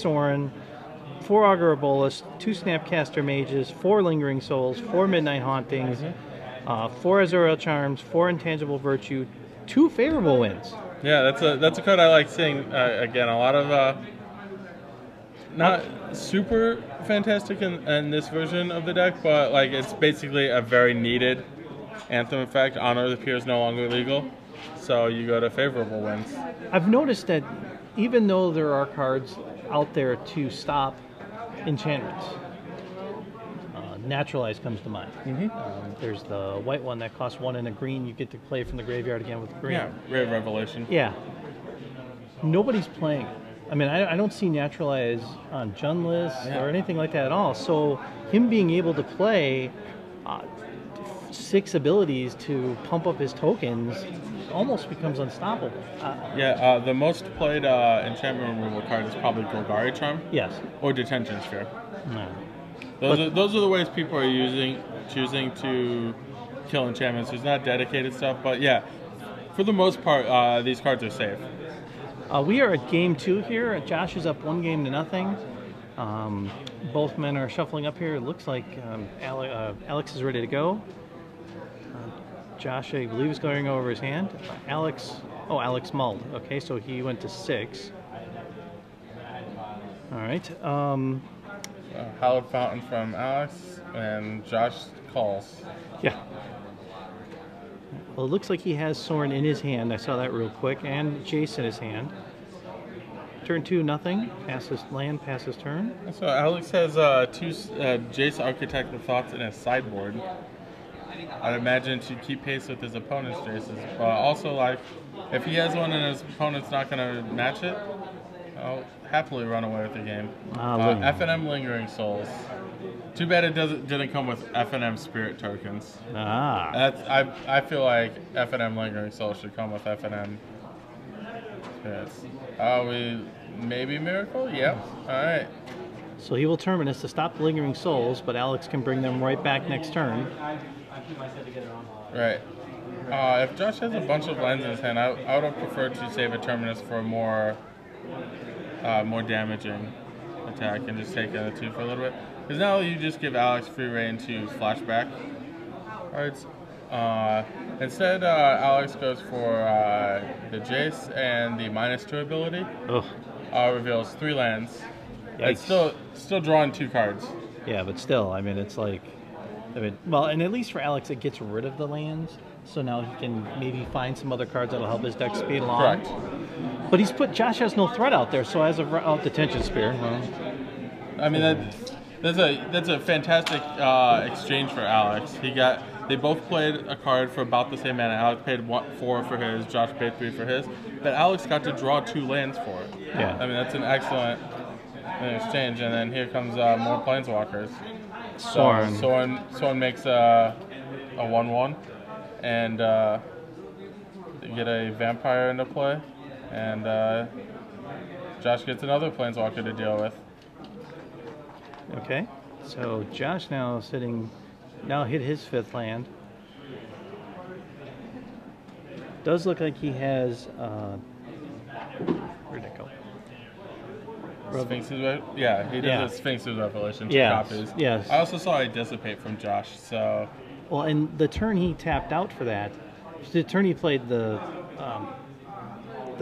Sorin, 4 Augur Bolas, 2 Snapcaster Mages, 4 Lingering Souls, 4 Midnight Hauntings, 4 Azorial Charms, 4 Intangible Virtue, 2 Favorable Winds. Yeah, that's a card I like seeing. Again, a lot of not super fantastic in this version of the deck, but like it's basically a very needed Anthem effect. Honor of the Peer is no longer legal, so you go to Favorable Winds. I've noticed that even though there are cards out there to stop enchantments, Naturalize comes to mind. There's the white one that costs 1 and a green. You get to play from the graveyard again with green. Yeah, Rave Revelation. Yeah. Nobody's playing it. I mean, I don't see Naturalize on Jund lists or anything like that at all. So him being able to play 6 abilities to pump up his tokens almost becomes unstoppable. The most played enchantment removal card is probably Golgari Charm. Yes. Or Detention Sphere. No. Those are the ways people are choosing to kill enchantments. There's not dedicated stuff, but yeah, for the most part, these cards are safe. We are at game 2 here. Josh is up 1 game to nothing. Both men are shuffling up here. It looks like Alex is ready to go. Josh, I believe, is going over his hand. Alex mulled. Okay, so he went to 6. All right. Hallowed Fountain from Alex, and Josh calls. Yeah. Well, it looks like he has Sorin in his hand. I saw that real quick, and Jace in his hand. Turn 2, nothing. Passes land, passes turn. So Alex has 2 Jace Architect of Thoughts in his sideboard. I'd imagine to keep pace with his opponent's Jaces, but also like if he has one and his opponent's not going to match it, I'll happily run away with the game. F&M Lingering Souls. Too bad it didn't come with F&M Spirit tokens. I feel like F&M Lingering Souls should come with F&M Spirits. Maybe Miracle? Yep. All right. So he will Terminus to stop the Lingering Souls, but Alex can bring them right back next turn. Right. If Josh has a bunch of lands in his hand, I would have preferred to save a Terminus for a more damaging attack and just take a 2 for a little bit. Because now you just give Alex free reign to flashback. Alright. Instead, Alex goes for the Jace and the -2 ability. Reveals 3 lands. It's still drawing 2 cards. Yeah, but still, I mean, it's like, well, and at least for Alex, it gets rid of the lands, so now he can maybe find some other cards that'll help his deck speed along. Correct. But Josh has no threat out there, so as of Detention Spear. Well, I mean, that's a fantastic exchange for Alex. They both played a card for about the same mana. Alex paid 4 for his, Josh paid 3 for his, but Alex got to draw 2 lands for it. Yeah. I mean, that's an excellent exchange, and then here comes more Planeswalkers. Sorin makes a 1/1, and you get a Vampire into play, and Josh gets another Planeswalker to deal with. Okay, so Josh now hit his 5th land. Does look like he has, where'd it go? Sphinx's, yeah, he does a Sphinx's Revelation, 2 copies. Yes. I also saw a Dissipate from Josh, so... Well, and the turn he tapped out for that, the turn he played the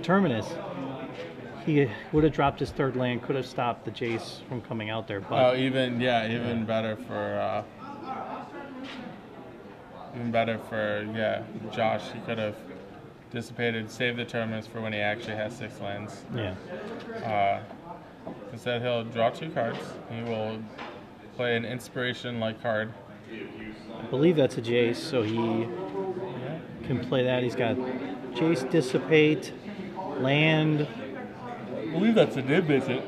Terminus, he would have dropped his 3rd land, could have stopped the Jace from coming out there. But even better for Josh. He could have dissipated, saved the Terminus for when he actually has 6 lands. Yeah. Instead, he'll draw 2 cards. He will play an Inspiration-like card. I believe that's a Jace, so he can play that. He's got Jace, Dissipate, land. I believe that's a Nib, is it?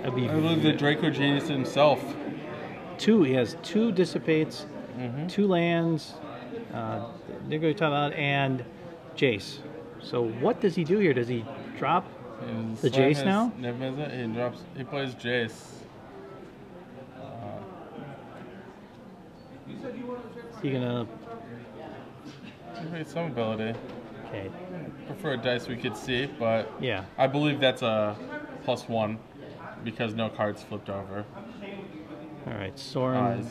I believe the Draco Genius himself. 2. He has 2 Dissipates, 2 lands, and Jace. So what does he do here? Does he drop the Jace now? He plays Jace. Is he gonna? Maybe some ability. Okay. Prefer a dice we could see, but Yeah. I believe that's a +1 because no cards flipped over. All right, Soren.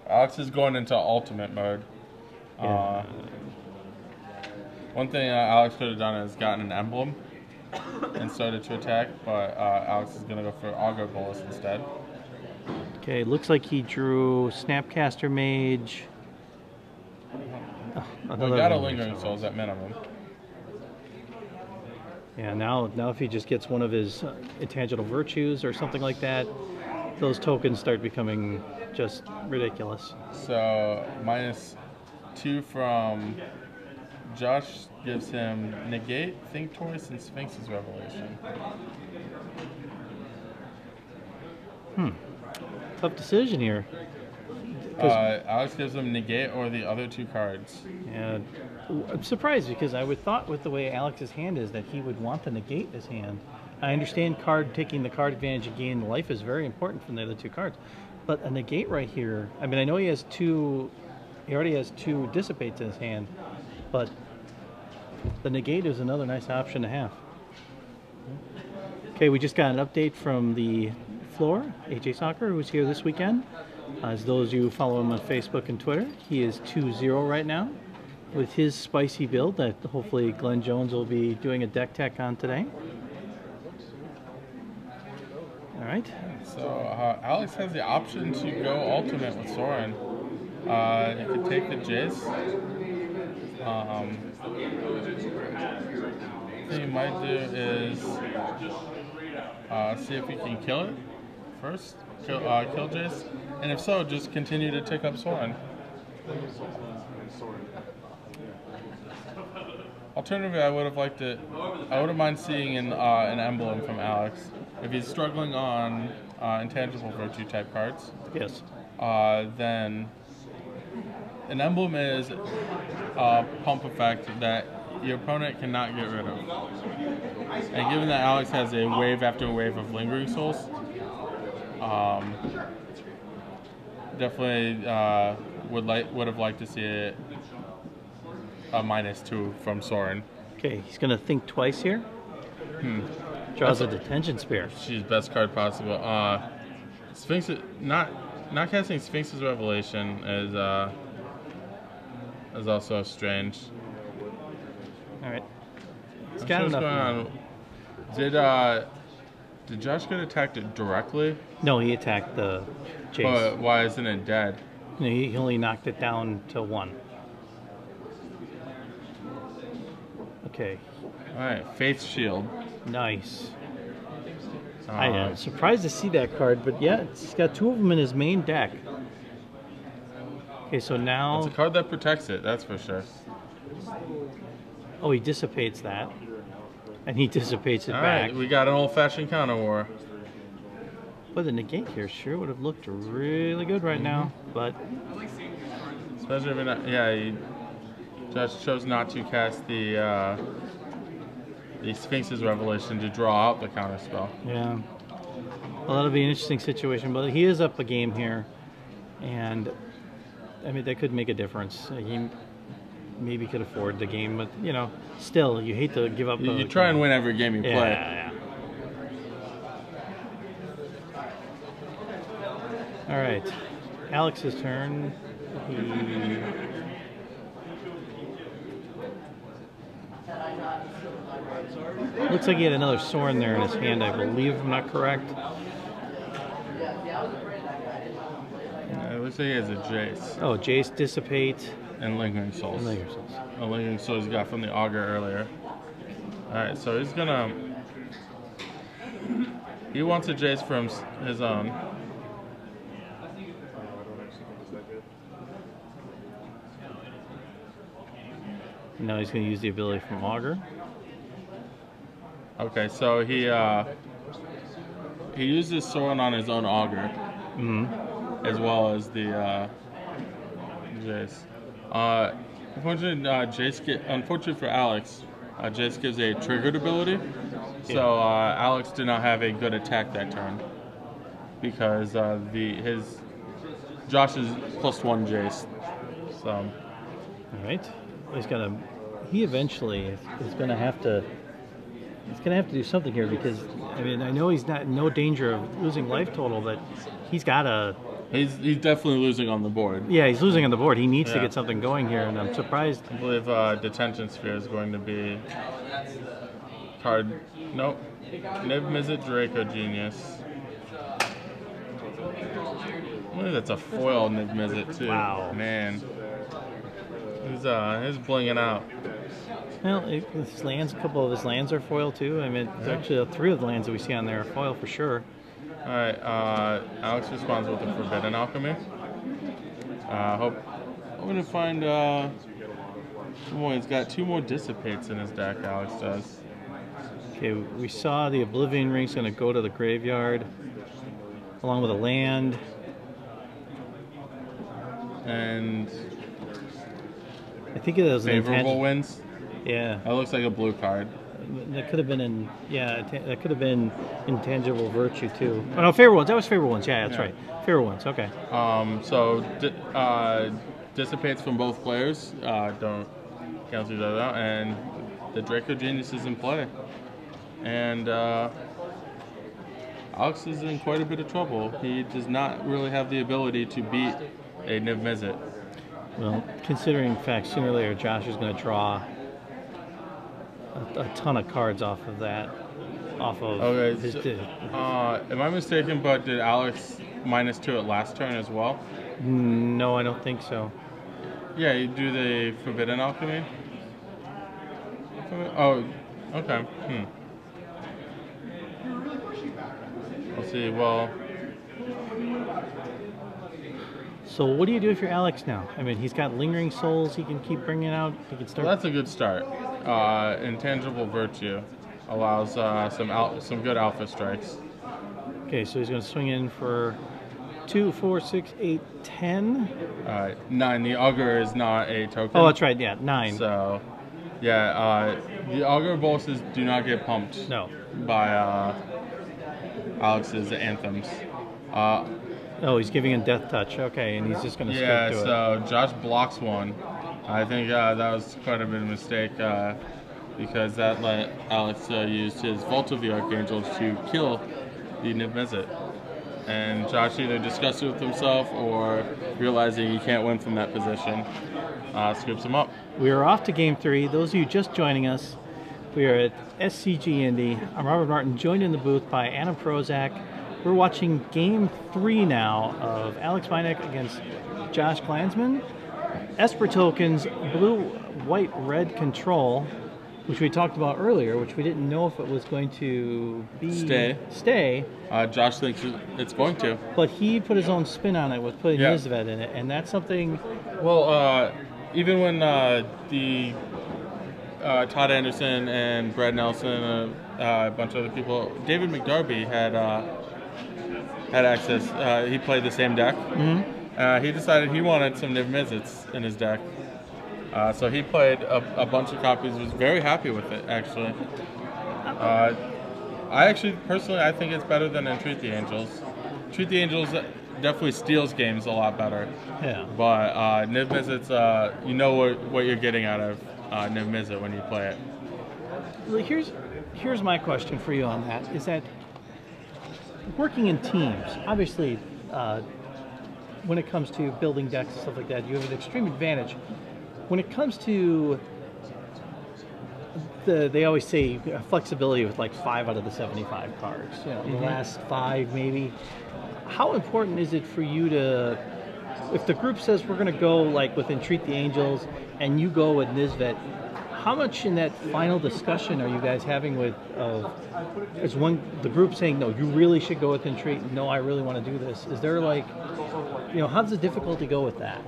Alex is going into ultimate mode. Yeah. One thing Alex could have done is gotten an emblem and started to attack, but Alex is going to go for Augur Bolus instead. Okay, looks like he drew Snapcaster Mage. Oh, We got a Lingering Souls at minimum. Yeah, now if he just gets one of his intangible virtues or something like that, those tokens start becoming just ridiculous. So -2 from Josh gives him Negate, Think Twice, and Sphinx's Revelation. Tough decision here. Alex gives him Negate or the other 2 cards. And I'm surprised because I would thought with the way Alex's hand is that he would want to negate his hand. I understand taking the card advantage and gain life is very important from the other 2 cards, but a negate right here. I mean, I know he has 2. He already has 2 dissipates in his hand, but the negate is another nice option to have. Okay, we just got an update from the floor. AJ Soccer, who's here this weekend. As those of you who follow him on Facebook and Twitter, he is 2-0 right now with his spicy build that hopefully Glenn Jones will be doing a deck tech on today. All right. So Alex has the option to go ultimate with Soren. He could take the Jace. What he might do is see if he can kill it first, kill Jace, and if so, just continue to tick up Soren. Alternatively, I wouldn't mind seeing an emblem from Alex if he's struggling on intangible virtue type cards. Yes. Then an emblem is a pump effect that your opponent cannot get rid of. And given that Alex has a wave after wave of Lingering Souls, definitely would have liked to see it a -2 from Soren. Okay, he's going to think twice here. Draws a detention spear. She's best card possible. Sphinx, not casting Sphinx's Revelation is also strange. All right. It's got enough. Did Josh get attacked directly? No, he attacked the Jace. But why isn't it dead? No, he only knocked it down to 1. Okay. All right, Faith Shield. Nice. I am surprised to see that card, but yeah, he's got 2 of them in his main deck. Okay, so now... It's a card that protects it, that's for sure. Oh, he dissipates that. And he dissipates it All back. right, we got an old-fashioned counter war. But the negate here sure would have looked really good right now, but... Especially if you're not... Yeah, Josh chose not to cast the Sphinx's Revelation to draw out the counter spell. Yeah. Well, that'll be an interesting situation, but he is up a game here. And, I mean, that could make a difference. He maybe could afford the game, but, you know, still, you hate to give up the... You try and win every game you play. Yeah. All right. Alex's turn. Looks like he had another Soren there in his hand, I believe, if I'm not correct. It looks like he has a Jace. Oh, Jace, Dissipate. And Lingering Souls. And Lingering Souls. A Lingering Souls he got from the Augur earlier. Alright, so he's gonna... He wants a Jace from his own. Now he's going to use the ability from Augur. Okay, so he uses Soren on his own Augur, as well as the Jace. Unfortunately for Alex, Jace gives a triggered ability, so Alex did not have a good attack that turn because Josh's +1 Jace. So. All right. He's got a he eventually is going to have to. He's going to have to do something here because I mean I know he's not in no danger of losing life total, but he's got to. He's definitely losing on the board. Yeah, he's losing on the board. He needs to Yeah. get something going here, and I'm surprised. I believe Detention Sphere is going to be card. Nope. Nib Mizzet Draco Genius. I believe that's a foil Nib Mizzet too. Wow. Man. He's blinging out. Well, his lands, a couple of his lands are foil too. I mean, actually, 3 of the lands that we see on there are foil for sure. All right. Alex responds with a Forbidden Alchemy. I'm gonna find. He's got 2 more Dissipates in his deck. Alex does. Okay, we saw the Oblivion Ring's going to go to the graveyard, along with a land. And I think it was an favorable wins. Yeah. That looks like a blue card. That could have been that could have been Intangible Virtue too. Oh no, Favorable Ones. That was Favorable Ones. Yeah, that's right. Favorable Ones. Okay. So Dissipates from both players. Don't cancel that out, and the Draco Genius is in play. And Alex is in quite a bit of trouble. He does not really have the ability to beat a Niv Mizzet. Well, considering the fact sooner or later Josh is going to draw a ton of cards off of that, his. Am I mistaken? But did Alex -2 at last turn as well? No, I don't think so. Yeah, you do the Forbidden Alchemy. Oh, okay. Let's see. Well, so what do you do if you're Alex now? I mean, he's got Lingering Souls he can keep bringing out. He can start. well, that's a good start. Intangible Virtue allows some good alpha strikes. Okay, so he's going to swing in for 2, 4, 6, 8, 10. 9. The Augur is not a token. Oh, that's right. Yeah, 9. So, yeah, the Augur bosses do not get pumped. No. By Alex's anthems. Oh, he's giving a Death Touch. Okay, and he's just going to skip to it. So Josh blocks 1. I think that was quite a bit of a mistake because that let Alex use his Vault of the Archangels to kill the Niv Mizzet. And Josh either discussed it with himself or realizing he can't win from that position, scoops him up. We are off to Game 3. Those of you just joining us, we are at SCGINDY. I'm Robert Martin, joined in the booth by Anna Prozac. We're watching Game 3 now of Alex Binek against Josh Glantzman. Esper tokens, blue, white, red control, which we talked about earlier, which we didn't know if it was going to be stay. Josh thinks it's going to. But he put his own spin on it with putting Nisvet in it, and that's something. Well, even when the Todd Anderson and Brad Nelson, a bunch of other people, David McDarby had access. He played the same deck. He decided he wanted some Niv Mizzets in his deck. So he played a bunch of copies, was very happy with it, actually. I actually, personally, I think it's better than Entreat the Angels. Entreat the Angels definitely steals games a lot better. Yeah. But Niv Mizzets, you know what you're getting out of Niv Mizzet when you play it. Well, here's my question for you on that, is that working in teams, obviously, when it comes to building decks and stuff like that, you have an extreme advantage. When it comes to they always say flexibility with like 5 out of the 75 cards, the last 5 maybe. How important is it for you to, if the group says we're going to go like with Entreat the Angels and you go with Nisvet, how much in that final discussion are you guys having with, is the group saying, no, you really should go with Entreat, no, I really want to do this? Is there like, how does the difficulty go with that?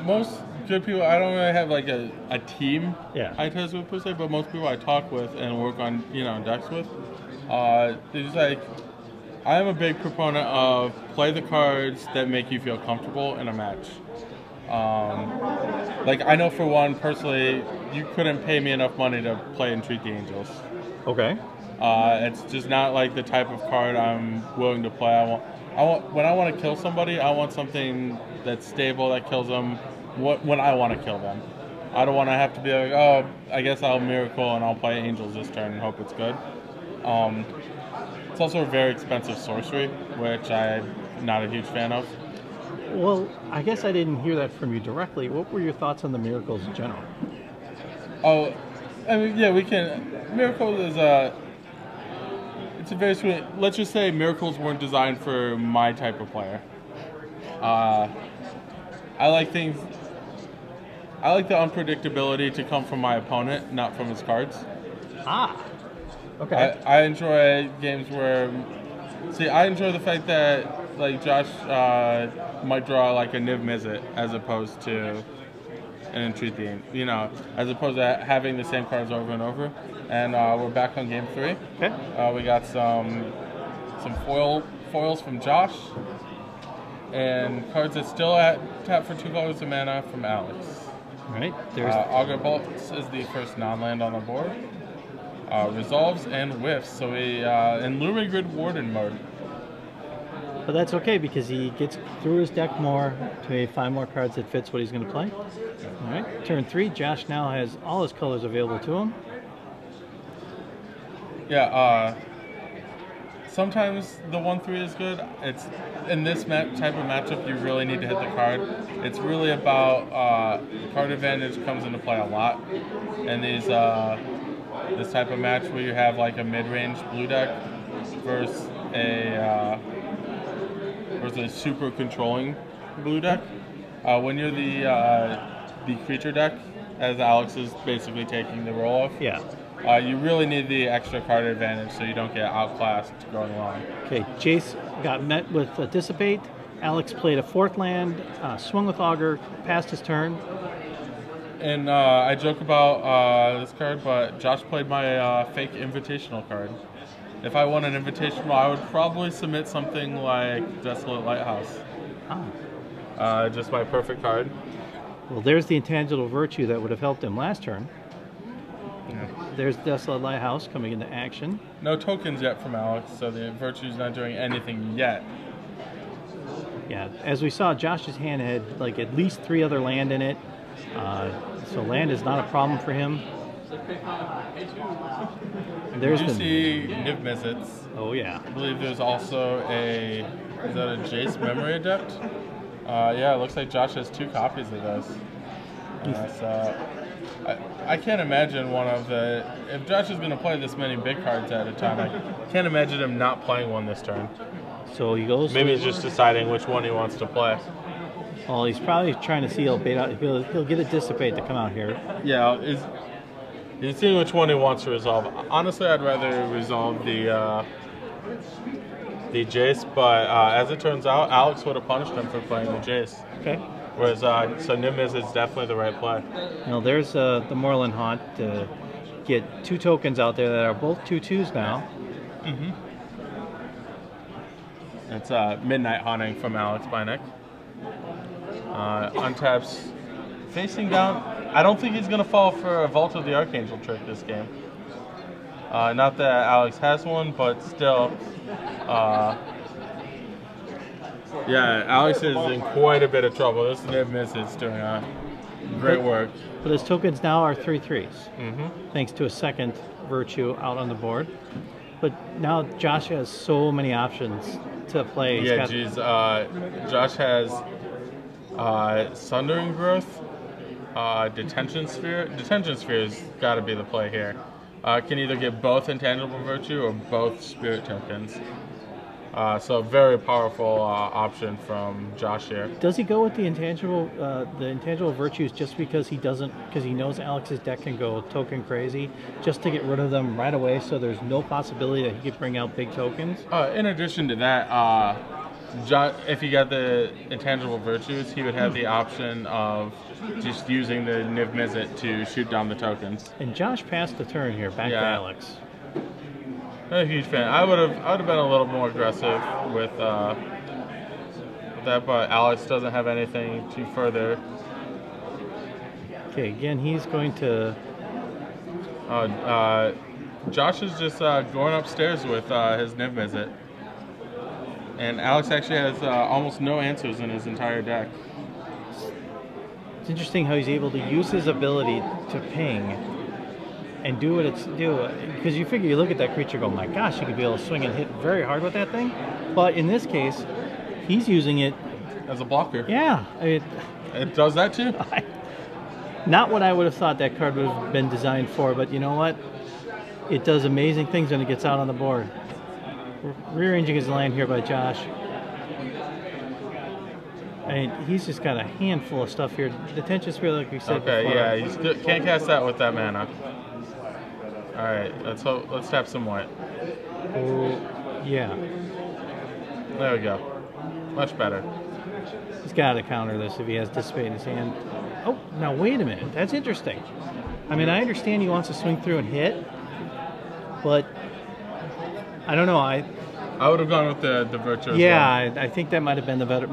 Most good people, I don't really have like a team I test with per se, but most people I talk with and work on decks with, they're just like, I am a big proponent of play the cards that make you feel comfortable in a match. Like I know for one personally, you couldn't pay me enough money to play Entreat the Angels. Okay. It's just not like the type of card I'm willing to play. When I want to kill somebody, I want something that's stable that kills them when I want to kill them. I don't want to have to be like, oh, I guess I'll Miracle and I'll play Angels this turn and hope it's good. It's also a very expensive sorcery, which I'm not a huge fan of. Well, I guess I didn't hear that from you directly. What were your thoughts on the miracles in general? Oh, I mean, yeah, we can. Miracle is it's a very sweet. Let's just say miracles weren't designed for my type of player. I like things. I like the unpredictability to come from my opponent, not from his cards. Ah, okay. I enjoy games where, see, I enjoy the fact that like Josh might draw like a Niv Mizzet as opposed to an Entreat the, you know, as opposed to having the same cards over and over. And we're back on game 3. Okay. We got some foils from Josh, and cards that still tap for 2 colors of mana from Alex. All right. There's Augur Bolts is the first non-land on the board. Resolves and whiffs, so we in Luring Grid Warden mode. But that's okay because he gets through his deck more to find more cards that fits what he's going to play. All right. Turn 3. Josh now has all his colors available to him. Yeah. Sometimes the 1/3 is good. It's in this type of matchup, you really need to hit the card. It's really about card advantage comes into play a lot, and these this type of match where you have like a mid-range blue deck versus a super controlling blue deck. When you're the creature deck, as Alex is basically taking the role of. Yeah. You really need the extra card advantage so you don't get outclassed going along. Okay, Jace got met with Dissipate. Alex played a 4th land, swung with Augur, passed his turn. And I joke about this card, but Josh played my fake invitational card. If I won an invitational, I would probably submit something like Desolate Lighthouse. Oh. Just my perfect card. Well, there's the intangible virtue that would have helped him last turn. Yeah. There's Desolate Lighthouse coming into action. No tokens yet from Alex, so the virtue's not doing anything yet. Yeah, as we saw, Josh's hand had like at least 3 other land in it. So land is not a problem for him. There's you see Niv Mizzets. Oh yeah. I believe there's also is that a Jace Memory Adept? Yeah, it looks like Josh has 2 copies of those. I can't imagine if Josh is going to play this many big cards at a time, I can't imagine him not playing one this turn. So he goes. Maybe he's just deciding which one he wants to play. Well, he's probably trying to see he'll bait out. He'll get a Dissipate to come out here. Yeah, he's seeing which one he wants to resolve. Honestly, I'd rather resolve the Jace, but as it turns out, Alex would have punished him for playing the Jace. Okay. Whereas, so Nimbus is definitely the right play. Now there's the Moorland Haunt to get 2 tokens out there that are both 2/2s now. Mm-hmm. It's Midnight Haunting from Alex Binek. Untaps facing down. I don't think he's going to fall for a Vault of the Archangel trick this game. Not that Alex has one, but still. Yeah, Alex is in quite a bit of trouble. This Niv Mizzet is doing great work. But his tokens now are 3/3s, Mm-hmm. thanks to a 2nd virtue out on the board. But now Josh has so many options to play. Josh has Sundering Growth, Detention Sphere. Detention Sphere's got to be the play here. Can either get both Intangible Virtue or both Spirit tokens. So very powerful option from Josh here. Does he go with the intangible virtues just because he knows Alex's deck can go token crazy, just to get rid of them right away, so there's no possibility that he could bring out big tokens? In addition to that, if he got the intangible virtues, he would have the option of just using the Niv Mizzet to shoot down the tokens. And Josh passed the turn here, back to Alex. Not a huge fan. I would have been a little more aggressive with that, but Alex doesn't have anything to further. Okay, again, he's going to. Josh is just going upstairs with his Niv Mizzet, and Alex actually has almost no answers in his entire deck. It's interesting how he's able to use his ability to ping and do what it's do. Because you figure, you look at that creature, go, my gosh, you could be able to swing and hit very hard with that thing. But in this case, he's using it as a blocker. Yeah, it does that too. Not what I would have thought that card would have been designed for, but you know what? It does amazing things when it gets out on the board. Rearranging his land here by Josh. I mean, he's just got a handful of stuff here. The Tension Spear, like we said before. Yeah, you can't cast that with that mana. All right, let's tap some white. Oh, yeah. There we go. Much better. He's got to counter this if he has Dissipate in his hand. Oh, now wait a minute. That's interesting. I mean, I understand he wants to swing through and hit, but I don't know. I would have gone with the Virtue. Yeah, I think that might have been the better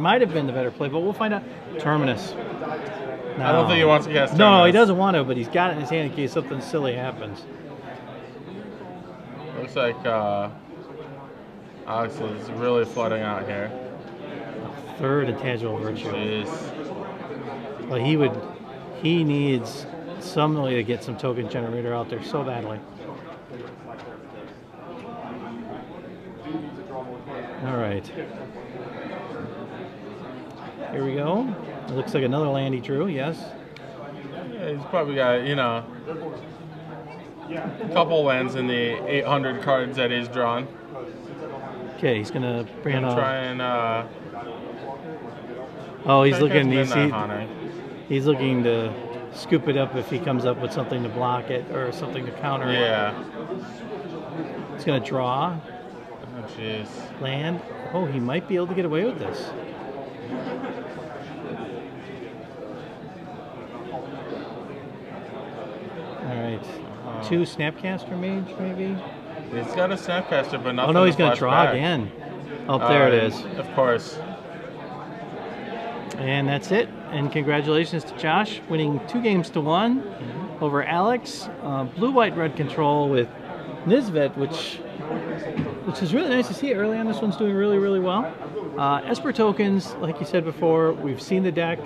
play, but we'll find out. Terminus. No. I don't think he wants to cast Terminus. No, he doesn't want to, but he's got it in his hand in case something silly happens. Looks like Alex is really flooding out here. Third Intangible Virtue. Jeez. Well, he needs some way to get some token generator out there so badly. All right. Here we go. It looks like another land he drew, yes. Yeah, he's probably got, you know, a couple lands in the 800 cards that he's drawn. Okay, he's going to bring it try and oh, he's looking. He's looking to scoop it up if he comes up with something to block it or something to counter it. Yeah. He's going to draw. Oh, jeez. Land. Oh, he might be able to get away with this. All right. 2 Snapcaster Mage, maybe? He's got a Snapcaster, but nothing. Oh, no, he's going to draw again. Oh, there it is. Of course. And that's it. And congratulations to Josh, winning 2-1 over Alex. Blue-white-red control with Nisvet, which is really nice to see. Early on, this one's doing really, really well. Esper tokens, like you said before, we've seen the deck.